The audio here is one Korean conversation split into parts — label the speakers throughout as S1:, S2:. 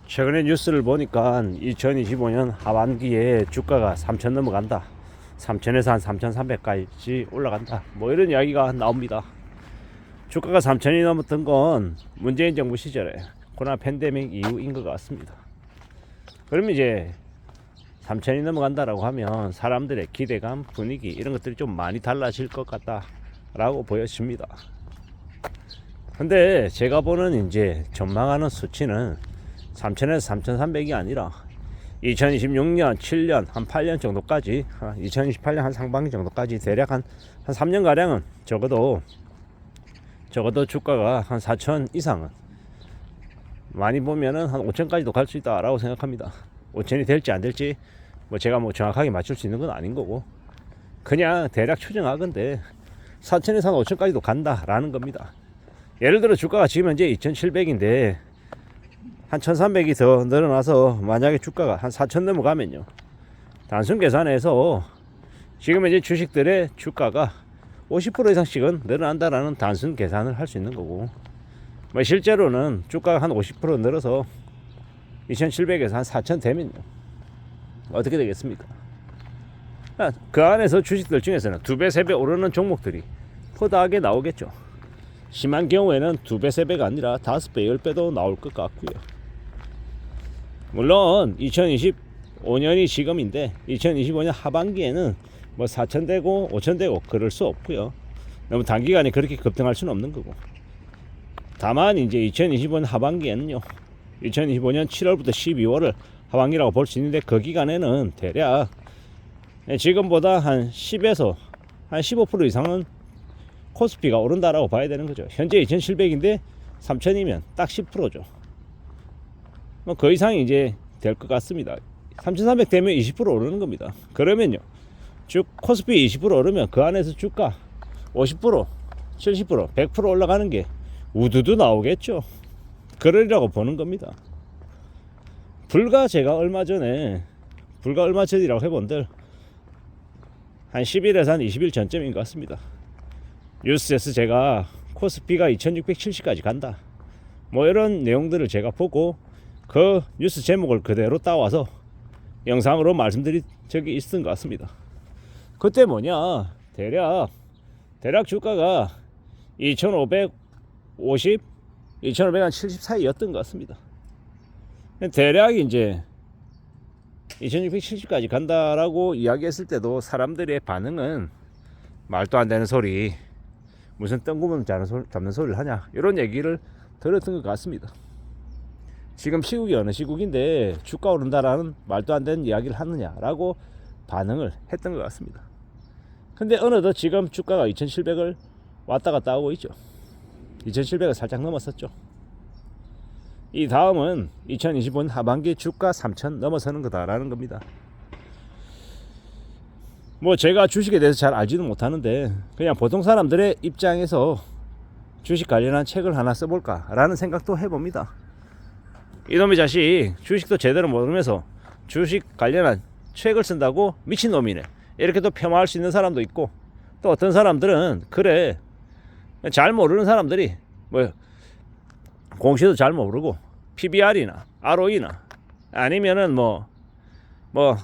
S1: 최근에 뉴스를 보니까 2025년 하반기에 주가가 3천 넘어간다. 3천에서 한 3,300까지 올라간다. 뭐 이런 이야기가 나옵니다. 주가가 3천이 넘었던 건 문재인 정부 시절에 코로나 팬데믹 이후인 것 같습니다. 그러면 이제 3천이 넘어간다라고 하면 사람들의 기대감, 분위기 이런 것들이 좀 많이 달라질 것 같다라고 보여집니다. 근데 제가 보는 이제 전망하는 수치는 3천에서 3,300이 아니라 2026년, 7년, 한 8년 정도까지, 2028년 한 상반기 정도까지 대략 한 3년가량은 적어도 주가가 한 4천 이상은, 많이 보면은 한 5천까지도 갈 수 있다라고 생각합니다. 5천이 될지 안 될지 뭐 제가 뭐 정확하게 맞출 수 있는 건 아닌 거고, 그냥 대략 추정하건데 4천에서 한 5천까지도 간다라는 겁니다. 예를 들어 주가가 지금 현재 2,700인데 한 1,300이 더 늘어나서 만약에 주가가 한 4천 넘어가면요, 단순 계산해서 지금 현재 주식들의 주가가 50% 이상씩은 늘어난다라는 단순 계산을 할 수 있는 거고, 뭐 실제로는 주가가 한 50% 늘어서 2,700에서 한 4천 되면요, 어떻게 되겠습니까? 그 안에서 주식들 중에서는 2배, 3배 오르는 종목들이 포다하게 나오겠죠. 심한 경우에는 2배, 3배가 아니라 5배, 10배도 나올 것 같고요. 물론 2025년이 지금인데 2025년 하반기에는 뭐 4천 되고 5천 되고 그럴 수 없고요. 너무 단기간에 그렇게 급등할 수는 없는 거고, 다만 이제 2025년 하반기에는요, 2025년 7월부터 12월을 하반기라고 볼 수 있는데, 그 기간에는 대략 지금보다 한 10에서 한 15% 이상은 코스피가 오른다라고 봐야 되는 거죠. 현재 2,700인데 3,000이면 딱 10%죠. 뭐 그 이상이 이제 될 것 같습니다. 3,300 되면 20% 오르는 겁니다. 그러면요, 쭉 코스피 20% 오르면 그 안에서 주가 50%, 70%, 100% 올라가는 게 우두두 나오겠죠. 그러리라고 보는 겁니다. 제가 얼마 전이라고 해본들 한 10일에서 한 20일 전쯤인 것 같습니다. 뉴스에서 제가 코스피가 2670까지 간다, 뭐 이런 내용들을 제가 보고 그 뉴스 제목을 그대로 따와서 영상으로 말씀드린 적이 있었던 것 같습니다. 그때 뭐냐, 대략 주가가 2550, 2570 사이였던 것 같습니다. 대략 이제 2670까지 간다라고 이야기했을 때도 사람들의 반응은 말도 안 되는 소리, 무슨 뜬구름 잡는 소리를 하냐, 이런 얘기를 들었던 것 같습니다. 지금 시국이 어느 시국인데 주가 오른다라는 말도 안 되는 이야기를 하느냐라고 반응을 했던 것 같습니다. 근데 어느덧 지금 주가가 2,700을 왔다 갔다 하고 있죠. 2,700을 살짝 넘었었죠. 이 다음은 2025년 하반기 주가 3,000 넘어서는 거다라는 겁니다. 뭐 제가 주식에 대해서 잘 알지는 못하는데 그냥 보통 사람들의 입장에서 주식 관련한 책을 하나 써볼까 라는 생각도 해봅니다. 이놈의 자식 주식도 제대로 모르면서 주식 관련한 책을 쓴다고 미친놈이네, 이렇게 또 폄하할 수 있는 사람도 있고, 또 어떤 사람들은 그래, 잘 모르는 사람들이 뭐 공시도 잘 모르고 PBR이나 ROE나 아니면은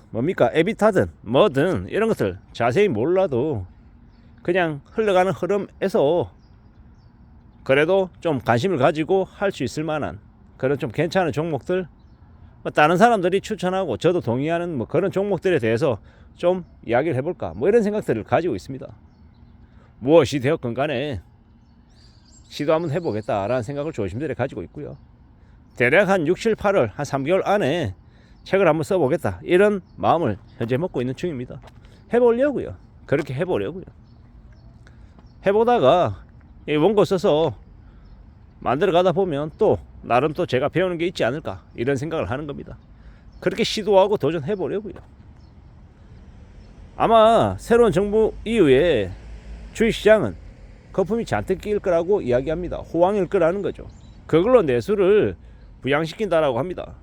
S1: 뭡니까 에비타든 뭐든 이런 것들 자세히 몰라도 그냥 흘러가는 흐름에서 그래도 좀 관심을 가지고 할 수 있을 만한 그런 좀 괜찮은 종목들, 다른 사람들이 추천하고 저도 동의하는 뭐 그런 종목들에 대해서 좀 이야기를 해볼까, 뭐 이런 생각들을 가지고 있습니다. 무엇이 되었건 간에 시도 한번 해보겠다라는 생각을 조심스레 가지고 있고요. 대략 한 6, 7, 8월 한 3개월 안에 책을 한번 써보겠다, 이런 마음을 현재 먹고 있는 중입니다. 해보려고요. 그렇게 해보려고요. 해보다가 이 원고 써서 만들어 가다 보면 또 나름 또 제가 배우는 게 있지 않을까, 이런 생각을 하는 겁니다. 그렇게 시도하고 도전해 보려고요. 아마 새로운 정부 이후에 주식시장은 거품이 잔뜩 끼일 거라고 이야기합니다. 호황일 거라는 거죠. 그걸로 내수를 부양시킨다라고 합니다.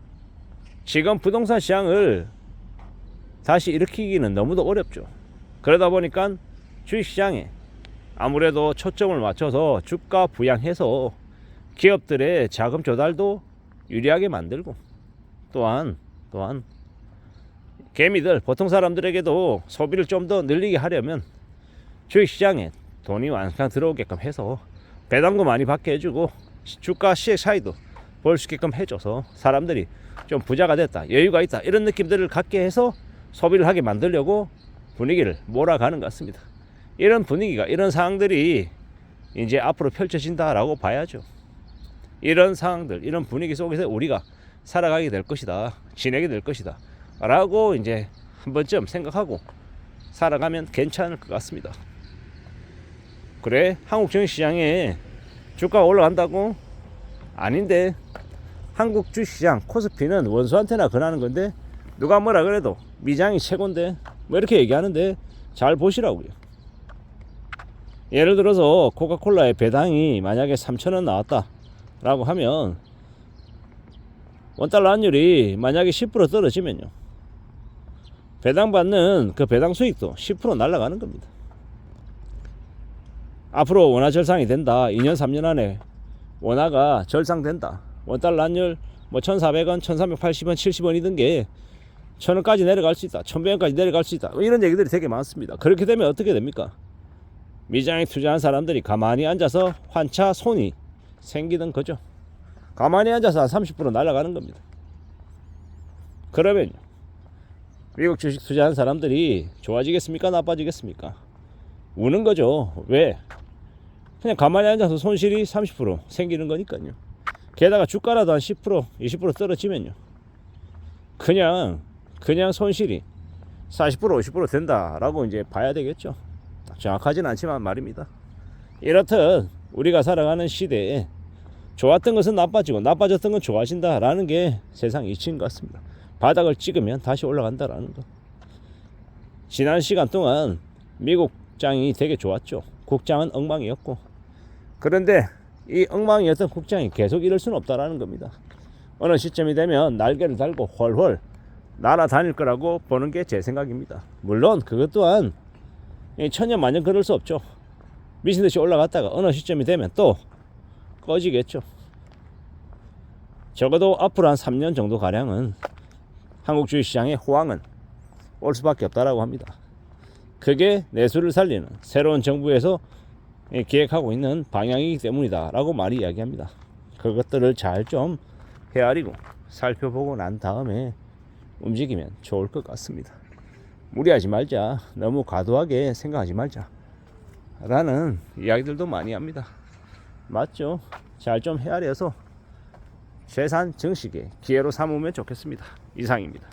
S1: 지금 부동산 시장을 다시 일으키기는 너무도 어렵죠. 그러다 보니까 주식시장에 아무래도 초점을 맞춰서 주가 부양해서 기업들의 자금 조달도 유리하게 만들고, 또한 개미들 보통 사람들에게도 소비를 좀 더 늘리게 하려면 주식시장에 돈이 왕창 들어오게끔 해서 배당도 많이 받게 해주고 주가 시의 차이도 볼 수 있게끔 해줘서 사람들이 좀 부자가 됐다, 여유가 있다, 이런 느낌들을 갖게 해서 소비를 하게 만들려고 분위기를 몰아가는 것 같습니다. 이런 분위기가, 이런 상황들이 이제 앞으로 펼쳐진다라고 봐야죠. 이런 상황들, 이런 분위기 속에서 우리가 살아가게 될 것이다, 지내게 될 것이다 라고 이제 한 번쯤 생각하고 살아가면 괜찮을 것 같습니다. 그래, 한국 주식시장에 주가가 올라간다고? 아닌데, 한국 주식시장 코스피는 원수한테나 권하는 건데 누가 뭐라 그래도 미장이 최고인데 뭐 이렇게 얘기하는데 잘 보시라고요. 예를 들어서 코카콜라의 배당이 만약에 3,000원 나왔다 라고 하면 원달러 환율이 만약에 10% 떨어지면요, 배당받는 그 배당 수익도 10% 날아가는 겁니다. 앞으로 원화 절상이 된다, 2년 3년 안에 원화가 절상된다, 원달러 환율 뭐 1,400원, 1,380원, 70원이던 게 1,000원까지 내려갈 수 있다, 1,100원까지 내려갈 수 있다, 뭐 이런 얘기들이 되게 많습니다. 그렇게 되면 어떻게 됩니까? 미장에 투자한 사람들이 가만히 앉아서 환차 손이 생기는 거죠. 가만히 앉아서 한 30% 날아가는 겁니다. 그러면요, 미국 주식 투자한 사람들이 좋아지겠습니까, 나빠지겠습니까? 우는 거죠. 왜? 그냥 가만히 앉아서 손실이 30% 생기는 거니까요. 게다가 주가라도 한 10%, 20% 떨어지면요, 그냥 손실이 40%, 50% 된다라고 이제 봐야 되겠죠. 정확하진 않지만 말입니다. 이렇듯 우리가 살아가는 시대에 좋았던 것은 나빠지고 나빠졌던 건 좋아진다라는 게 세상 이치인 것 같습니다. 바닥을 찍으면 다시 올라간다라는 것. 지난 시간 동안 미국 장이 되게 좋았죠. 국장은 엉망이었고, 그런데 이 엉망이었던 국장이 계속 이럴 수는 없다라는 겁니다. 어느 시점이 되면 날개를 달고 훨훨 날아다닐 거라고 보는 게 제 생각입니다. 물론 그것 또한 천년만년 그럴 수 없죠. 미친듯이 올라갔다가 어느 시점이 되면 또 꺼지겠죠. 적어도 앞으로 한 3년 정도 가량은 한국 주식시장의 호황은 올 수밖에 없다라고 합니다. 그게 내수를 살리는 새로운 정부에서 기획하고 있는 방향이기 때문이다 라고 많이 이야기합니다. 그것들을 잘 좀 헤아리고 살펴보고 난 다음에 움직이면 좋을 것 같습니다. 무리하지 말자, 너무 과도하게 생각하지 말자 라는 이야기들도 많이 합니다. 맞죠? 잘 좀 헤아려서 재산 증식의 기회로 삼으면 좋겠습니다. 이상입니다.